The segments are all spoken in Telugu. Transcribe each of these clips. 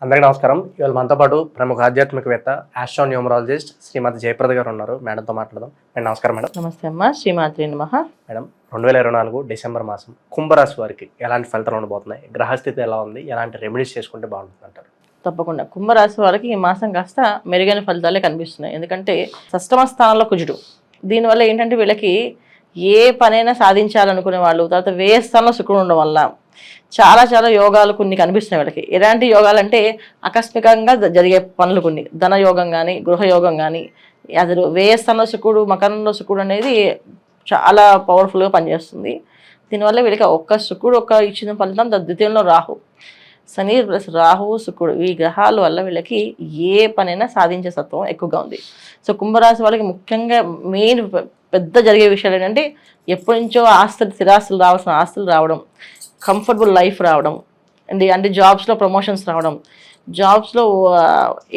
అందరికీ నమస్కారం. ఇవాళ మనతో పాటు ప్రముఖ ఆధ్యాత్మికవేత్త ఆస్ట్రోన్యూమరాలజిస్ట్ శ్రీమతి జయప్రద గారు ఉన్నారు. మేడంతో మాట్లాడదాం. మేడం నమస్కారం. మేడం నమస్తే అమ్మా. శ్రీమాత్రి నమః. మేడం 2024 డిసెంబర్ మాసం కుంభరాశి వారికి ఎలాంటి ఫలితాలు ఉండబోతున్నాయి, గ్రహస్థితి ఎలా ఉంది, ఎలాంటి రెమెడీస్ చేసుకుంటే బాగుంటుంది అంటారు? తప్పకుండా కుంభరాశి వారికి ఈ మాసం కాస్త మెరుగైన ఫలితాలే కనిపిస్తున్నాయి. ఎందుకంటే షష్టమ స్థానంలో కుజుడు. దీనివల్ల ఏంటంటే వీళ్ళకి ఏ పనైనా సాధించాలనుకునే వాళ్ళు, తర్వాత వ్యయ స్థానంలో శుక్రుడు ఉండడం వల్ల చాలా చాలా యోగాలు కొన్ని కనిపిస్తున్నాయి వీళ్ళకి. ఎలాంటి యోగాలు అంటే ఆకస్మికంగా జరిగే పనులు కొన్ని, ధన యోగం కానీ గృహయోగం కానీ. అసలు వ్యయ స్థానంలో శుక్రుడు, మకరంలో శుక్రుడు అనేది చాలా పవర్ఫుల్గా పనిచేస్తుంది. దీనివల్ల వీళ్ళకి ఒక్క శుక్రుడు ఒక్క ఇచ్చిన ఫలితం, ద్వితీయంలో రాహు, శని ప్లస్ రాహువు శుక్రుడు, ఈ గ్రహాల వల్ల వీళ్ళకి ఏ పనైనా సాధించే సత్వం ఎక్కువగా ఉంది. సో కుంభరాశి వాళ్ళకి ముఖ్యంగా మెయిన్ పెద్ద జరిగే విషయాలు ఏంటంటే ఎప్పటి నుంచో స్థిరాస్తులు రావాల్సిన ఆస్తులు రావడం, కంఫర్టబుల్ లైఫ్ రావడం, అంటే జాబ్స్లో ప్రమోషన్స్ రావడం. జాబ్స్లో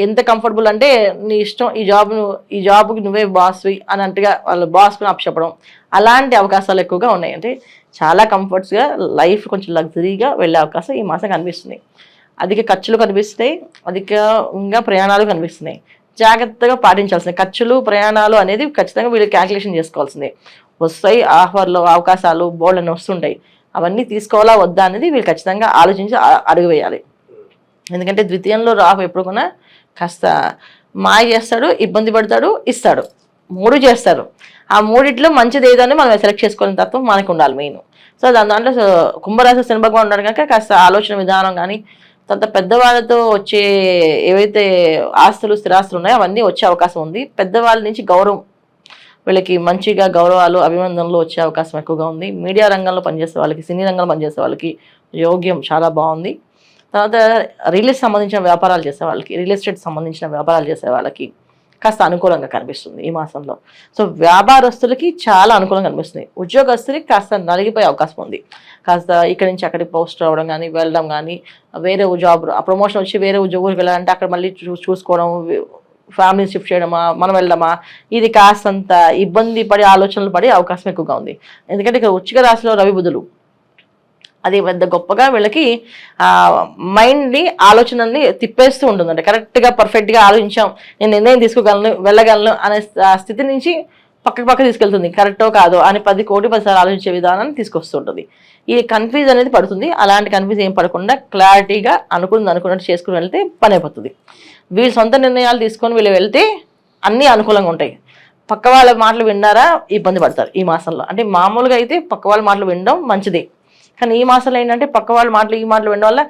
ఎంత కంఫర్టబుల్ అంటే నీ ఇష్టం, ఈ జాబ్కి నువ్వే బాస్వి అని అంటగా వాళ్ళ బాస్ని అప్పచెప్పడం, అలాంటి అవకాశాలు ఎక్కువగా ఉన్నాయి. అంటే చాలా కంఫర్ట్స్గా లైఫ్ కొంచెం లగ్జరీగా వెళ్ళే అవకాశం ఈ మాసం కనిపిస్తుంది. అధిక ఖర్చులు కనిపిస్తున్నాయి, అధికంగా ప్రయాణాలు కనిపిస్తున్నాయి. జాగ్రత్తగా పాటించాల్సినవి ఖర్చులు ప్రయాణాలు అనేది ఖచ్చితంగా వీళ్ళు క్యాల్కులేషన్ చేసుకోవాల్సిందే. వస్తాయి ఆఫర్లు, అవకాశాలు బోల్డని వస్తుంటాయి. అవన్నీ తీసుకోవాలా వద్దా అనేది వీళ్ళు ఖచ్చితంగా ఆలోచించి అడుగు వేయాలి. ఎందుకంటే ద్వితీయంలో రాహు ఎప్పుడు కూడా కాస్త మాయ చేస్తాడు, ఇబ్బంది పడతాడు, ఇస్తాడు, మూడు చేస్తారు. ఆ మూడిట్లో మంచిది ఏదో మనం సెలెక్ట్ చేసుకోవాలని తత్వం మనకు ఉండాలి మెయిన్. సో దాంట్లో కుంభరాశి శని భగవాన్ ఉన్నాడు కనుక కాస్త ఆలోచన విధానం కానీ, తర్వాత పెద్దవాళ్ళతో వచ్చే ఏవైతే ఆస్తులు స్థిరాస్తులు ఉన్నాయో అవన్నీ వచ్చే అవకాశం ఉంది. పెద్దవాళ్ళ నుంచి గౌరవం, వీళ్ళకి మంచిగా గౌరవాలు అభినందనలు వచ్చే అవకాశం ఎక్కువగా ఉంది. మీడియా రంగంలో పనిచేసే వాళ్ళకి, సినీ రంగంలో పనిచేసే వాళ్ళకి యోగ్యం చాలా బాగుంది. తర్వాత రియల్ ఎస్టేట్ సంబంధించిన వ్యాపారాలు చేసే వాళ్ళకి, రియల్ ఎస్టేట్ సంబంధించిన వ్యాపారాలు చేసే వాళ్ళకి కాస్త అనుకూలంగా కనిపిస్తుంది ఈ మాసంలో. సో వ్యాపారస్తులకి చాలా అనుకూలంగా కనిపిస్తుంది. ఉద్యోగస్తులకి కాస్త నలిగిపోయే అవకాశం ఉంది. కాస్త ఇక్కడి నుంచి అక్కడికి పోస్ట్ రావడం కానీ, వెళ్ళడం కానీ, వేరే జాబ్ ప్రమోషన్ వచ్చి వేరే ఉద్యోగులకు వెళ్ళాలంటే అక్కడ మళ్ళీ చూసుకోవడం, ఫ్యామిలీని షిఫ్ట్ చేయడమా, మనం వెళ్ళడమా, ఇది కాస్తంత ఇబ్బంది పడి ఆలోచనలు పడే అవకాశం ఎక్కువగా ఉంది. ఎందుకంటే ఇక్కడ వృశ్చిక రాశిలో రవి బుధులు, అది పెద్ద గొప్పగా వీళ్ళకి మైండ్ని ఆలోచనల్ని తిప్పేస్తూ ఉంటుందండి. కరెక్ట్గా పర్ఫెక్ట్గా ఆలోచించాం, నేను నిర్ణయం తీసుకోగలను, వెళ్ళగలను అనే స్థితి నుంచి పక్క తీసుకెళ్తుంది. కరెక్టో కాదో అని 10 సార్లు ఆలోచించే విధానాన్ని తీసుకొస్తుంటుంది. ఈ కన్ఫ్యూజ్ అనేది పడుతుంది. అలాంటి కన్ఫ్యూజ్ ఏం పడకుండా క్లారిటీగా అనుకున్నట్టు చేసుకుని వెళ్తే పని అయిపోతుంది. వీళ్ళు సొంత నిర్ణయాలు తీసుకొని వీళ్ళు వెళ్తే అన్నీ అనుకూలంగా ఉంటాయి. పక్క వాళ్ళ మాటలు విన్నారా ఇబ్బంది పడతారు ఈ మాసంలో. అంటే మామూలుగా అయితే పక్క వాళ్ళ మాటలు వినడం మంచిది, కానీ ఈ మాసంలో ఏంటంటే పక్క వాళ్ళ మాటలు ఈ మాటలు వినడం వల్ల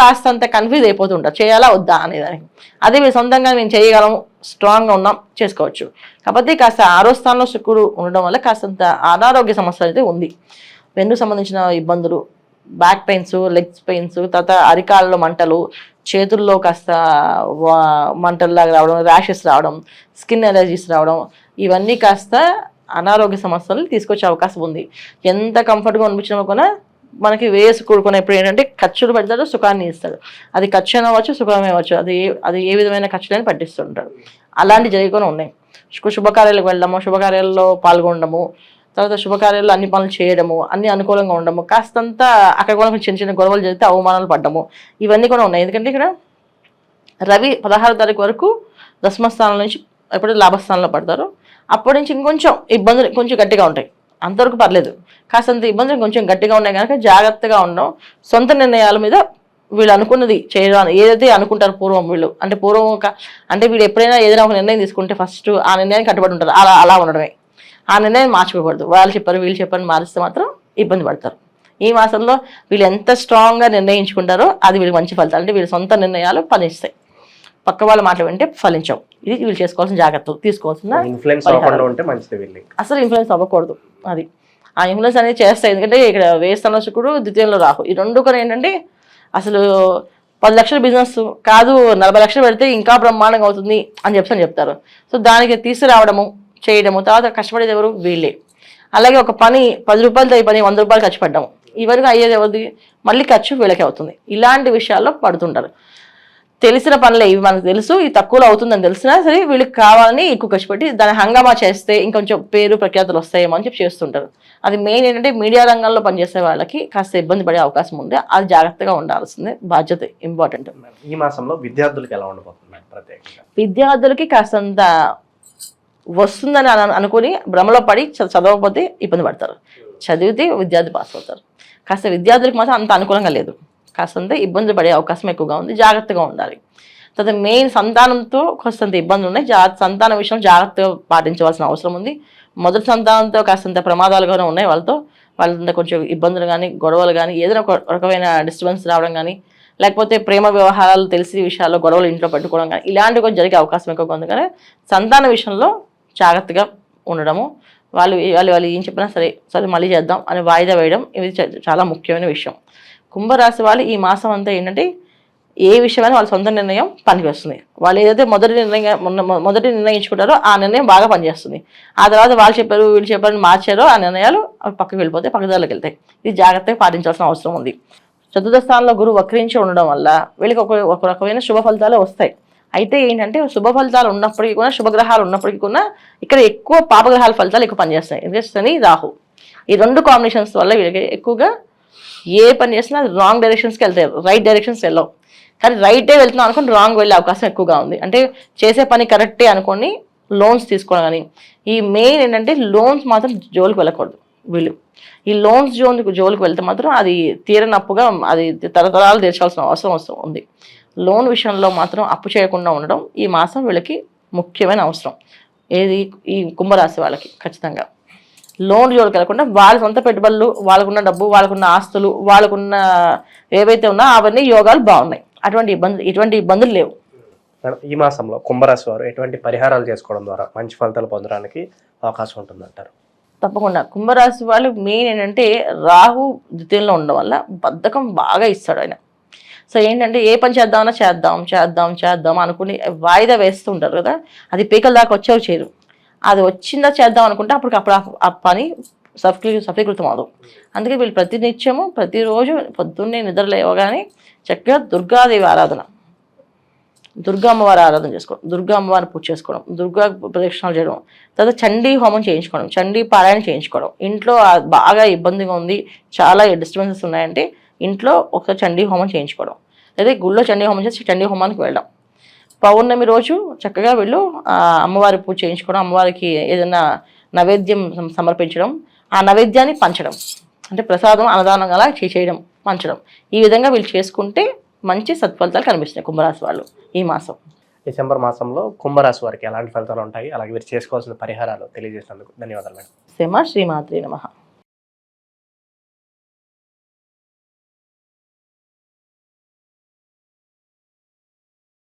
కాస్తంత కన్ఫ్యూజ్ అయిపోతుంటారు, చేయాలా వద్దా అనేదానికి. అదే మీరు సొంతంగా మేము చేయగలం, స్ట్రాంగ్గా ఉన్నాం, చేసుకోవచ్చు. కాకపోతే కాస్త 6వ స్థానంలో శుక్రుడు ఉండడం వల్ల కాస్తంత అనారోగ్య సమస్య అయితే ఉంది. వెన్ను సంబంధించిన ఇబ్బందులు, బ్యాక్ పెయిన్స్, లెగ్స్ పెయిన్స్, తర్వాత అరికాళ్ళలో మంటలు, చేతుల్లో కాస్త మంటల్లాగా రావడం, ర్యాషెస్ రావడం, స్కిన్ ఎలర్జీస్ రావడం, ఇవన్నీ కాస్త అనారోగ్య సమస్యలు తీసుకొచ్చే అవకాశం ఉంది. ఎంత కంఫర్ట్గా అనిపించినా కూడా మనకి వేసి కూడుకునేప్పుడు ఏంటంటే ఖర్చులు పెడతాడు, సుఖాన్ని ఇస్తాడు. అది ఖర్చు అవ్వచ్చు, సుఖమే అవ్వచ్చు, అది ఏ విధమైన ఖర్చులని పట్టిస్తుంటాడు. అలాంటి జరిగిపోయి ఉన్నాయి. శుభకార్యాలకు వెళ్ళడము, శుభకార్యాల్లో పాల్గొనడము, తర్వాత శుభకార్యాల్లో అన్ని పనులు చేయడము, అన్ని అనుకూలంగా ఉండడము, కాస్తంత అక్కడ కూడా చిన్న గొడవలు జరిగితే అవమానాలు పడ్డము, ఇవన్నీ కూడా ఉన్నాయి. ఎందుకంటే ఇక్కడ రవి 16వ తారీఖు వరకు దశమ స్థానం నుంచి ఎప్పుడైతే లాభస్థానంలో పడతారో అప్పటి నుంచి ఇంకొంచెం ఇబ్బందులు కొంచెం గట్టిగా ఉంటాయి. అంతవరకు పర్లేదు, కాస్తంత ఇబ్బందులు కొంచెం గట్టిగా ఉన్నాయి కనుక జాగ్రత్తగా ఉండడం, సొంత నిర్ణయాల మీద వీళ్ళు అనుకున్నది చేయడం, ఏదైతే అనుకుంటారు పూర్వం వీళ్ళు, అంటే వీళ్ళు ఎప్పుడైనా ఏదైనా ఒక నిర్ణయం తీసుకుంటే ఫస్ట్ ఆ నిర్ణయానికి కట్టుబడి ఉంటారు. అలా ఉండడమే, ఆ నిర్ణయం మార్చుకోకూడదు. వాళ్ళు చెప్పారు వీళ్ళు చెప్పారు మారిస్తే మాత్రం ఇబ్బంది పడతారు. ఈ మాసంలో వీళ్ళు ఎంత స్ట్రాంగ్గా నిర్ణయించుకుంటారో అది వీళ్ళకి మంచి ఫలితాలు. అంటే వీళ్ళ సొంత నిర్ణయాలు ఫలిస్తాయి, పక్క వాళ్ళ మాటలు వింటే ఫలించవు. ఇది వీళ్ళు చేసుకోవాల్సిన జాగ్రత్తలు, తీసుకోవాల్సిన అసలు ఇన్ఫ్లుయెన్స్ అవ్వకూడదు. అది ఆ ఇన్ఫ్లుయెన్స్ అనేది చేస్తాయి. ఎందుకంటే ఇక్కడ వేస్తాన శుక్రుడు, ద్వితీయంలో రాహు, ఈ రెండు కూడా ఏంటంటే అసలు 10 లక్షల బిజినెస్ కాదు 40 లక్షలు పెడితే ఇంకా బ్రహ్మాండంగా అవుతుంది అని చెప్తారు. సో దానికి తీసుకురావడము, చేయడము, తర్వాత కష్టపడేది ఎవరు? వీళ్ళే. అలాగే ఒక పని 10 రూపాయలతో ఈ పని 100 రూపాయలు ఖర్చు పెట్టడం, ఇవరకు అయ్యేది ఎవరిది? మళ్ళీ ఖర్చు వీళ్ళకే అవుతుంది. ఇలాంటి విషయాల్లో పడుతుంటారు. తెలిసిన పనులే ఇవి, మనకు తెలుసు ఇది తక్కువలో అవుతుందని తెలిసినా సరే వీళ్ళకి కావాలని ఎక్కువ ఖర్చు పెట్టి దాన్ని హంగామా చేస్తే ఇంకొంచెం పేరు ప్రఖ్యాతులు వస్తాయేమో అని చెప్పి చేస్తుంటారు. అది మెయిన్ ఏంటంటే మీడియా రంగంలో పనిచేసే వాళ్ళకి కాస్త ఇబ్బంది పడే అవకాశం ఉంది. అది జాగ్రత్తగా ఉండాల్సిందే, బాధ్యత ఇంపార్టెంట్. ఈ మాసంలో విద్యార్థులకు ఎలా ఉండబోతుంది ప్రత్యేకంగా? విద్యార్థులకి కాస్తంత వస్తుందని అనుకుని భ్రమలో పడి చదవకపోతే ఇబ్బంది పడతారు, చదివితే విద్యార్థి పాస్ అవుతారు. కాస్త విద్యార్థులకు మాత్రం అంత అనుకూలంగా లేదు, కాస్తంత ఇబ్బంది పడే అవకాశం ఎక్కువగా ఉంది, జాగ్రత్తగా ఉండాలి. తర్వాత మెయిన్ సంతానంతో కాస్తంత ఇబ్బందులు ఉన్నాయి, సంతానం విషయం జాగ్రత్తగా పాటించవలసిన అవసరం ఉంది. మొదటి సంతానంతో కాస్తంత ప్రమాదాలుగానే ఉన్నాయి, వాళ్ళంతా కొంచెం ఇబ్బందులు కానీ గొడవలు కానీ ఏదైనా ఒక రకమైన డిస్టర్బెన్స్ రావడం కానీ, లేకపోతే ప్రేమ వ్యవహారాలు తెలిసి విషయాల్లో గొడవలు ఇంట్లో పెట్టుకోవడం కానీ ఇలాంటివి కొంచెం జరిగే అవకాశం ఎక్కువగా ఉంది. కానీ సంతాన విషయంలో జాగ్రత్తగా ఉండడము, వాళ్ళు ఏం చెప్పినా సరే మళ్ళీ చేద్దాం అని వాయిదా వేయడం, ఇది చాలా ముఖ్యమైన విషయం. కుంభరాశి వాళ్ళు ఈ మాసం అంతా ఏంటంటే ఏ విషయమైనా వాళ్ళ సొంత నిర్ణయం పనికి వస్తుంది. వాళ్ళు ఏదైతే మొదటి నిర్ణయించుకుంటారో ఆ నిర్ణయం బాగా పనిచేస్తుంది. ఆ తర్వాత వాళ్ళు చెప్పారు వీళ్ళు చెప్పారు మార్చారో ఆ నిర్ణయాలు పక్కకి వెళ్ళిపోతాయి, పక్కదారులకు వెళ్తాయి. ఇది జాగ్రత్తగా పాటించాల్సిన అవసరం ఉంది. చతుర్థ స్థానంలో గురువు వక్రించి ఉండడం వల్ల వీళ్ళకి ఒక రకమైన శుభ ఫలితాలు వస్తాయి. అయితే ఏంటంటే శుభ ఫలితాలు ఉన్నప్పటికీ కూడా, శుభగ్రహాలు ఉన్నప్పటికీ కూడా ఇక్కడ ఎక్కువ పాపగ్రహాల ఫలితాలు ఎక్కువ పనిచేస్తాయి. ఎందుకంటే శని రాహు ఈ రెండు కాంబినేషన్స్ వల్ల వీళ్ళకి ఎక్కువగా ఏ పని చేసినా రాంగ్ డైరెక్షన్స్కి వెళ్తాయి, రైట్ డైరెక్షన్స్కి వెళ్ళవు. కానీ రైటే వెళ్తున్నాం అనుకుని రాంగ్ వెళ్ళే అవకాశం ఎక్కువగా ఉంది. అంటే చేసే పని కరెక్టే అనుకొని లోన్స్ తీసుకోవడం కానీ, ఈ మెయిన్ ఏంటంటే లోన్స్ మాత్రం జోలికి వెళ్ళకూడదు. వీళ్ళు ఈ లోన్స్ జోలికి వెళ్తే మాత్రం అది తీరనప్పుగా అది తరతరాలు తీర్చాల్సిన అవసరం ఉంది. లోన్ విషయంలో మాత్రం అప్పు చేయకుండా ఉండడం ఈ మాసం వీళ్ళకి ముఖ్యమైన అవసరం. ఏది ఈ కుంభరాశి వాళ్ళకి ఖచ్చితంగా లోన్ జోలికి వెళ్ళకుండా వాళ్ళ సొంత పెట్టుబడులు, వాళ్ళకున్న డబ్బు, వాళ్ళకున్న ఆస్తులు, వాళ్ళకున్న ఏవైతే ఉన్నా అవన్నీ యోగాలు బాగున్నాయి. ఎటువంటి ఇబ్బందులు లేవు. ఈ మాసంలో కుంభరాశి వారు ఎటువంటి పరిహారాలు చేసుకోవడం ద్వారా మంచి ఫలితాలు పొందడానికి అవకాశం ఉంటుందంటారు? తప్పకుండా కుంభరాశి వాళ్ళు మెయిన్ ఏంటంటే రాహు ద్వితీయంలో ఉండడం వల్ల బద్ధకం బాగా ఇస్తాడు ఆయన. సో ఏంటంటే ఏ పని చేద్దాం అనుకుని వాయిదా వేస్తూ ఉంటారు కదా, అది పీకల దాకా వచ్చేవి చేయరు. అది వచ్చిందా చేద్దాం అనుకుంటే అప్పుడు ఆ పని సఫలీకృతం అవదు. అందుకే వీళ్ళు ప్రతినిత్యము ప్రతిరోజు పొద్దున్నే నిద్ర లేవగానే చక్కగా దుర్గాదేవి ఆరాధన, దుర్గా అమ్మవారి ఆరాధన చేసుకోవడం, దుర్గా అమ్మవారిని పూజ చేసుకోవడం, దుర్గా ప్రదక్షిణాలు చేయడం, తర్వాత చండీ హోమం చేయించుకోవడం, చండీ పారాయణ చేయించుకోవడం. ఇంట్లో బాగా ఇబ్బందిగా ఉంది, చాలా డిస్టర్బెన్సెస్ ఉన్నాయంటే ఇంట్లో ఒక చండీ హోమం చేయించుకోవడం, లేదా గుళ్ళో చండీ హోమం చేసి చండీ హోమానికి వెళ్ళడం. పౌర్ణమి రోజు చక్కగా వీళ్ళు అమ్మవారి పూజ చేయించుకోవడం, అమ్మవారికి ఏదైనా నైవేద్యం సమర్పించడం, ఆ నైవేద్యాన్ని పంచడం, అంటే ప్రసాదం అన్నదానం అలా చేయడం, పంచడం. ఈ విధంగా వీళ్ళు చేసుకుంటే మంచి సత్ఫలితాలు కనిపిస్తున్నాయి కుంభరాశి వాళ్ళు ఈ మాసం. డిసెంబర్ మాసంలో కుంభరాశి వారికి ఎలాంటి ఫలితాలు ఉంటాయి, అలాగే వీరు చేసుకోవాల్సిన పరిహారాలు తెలియజేసినందుకు ధన్యవాదాలు మేడం. శ్రీమాత్రే నమః.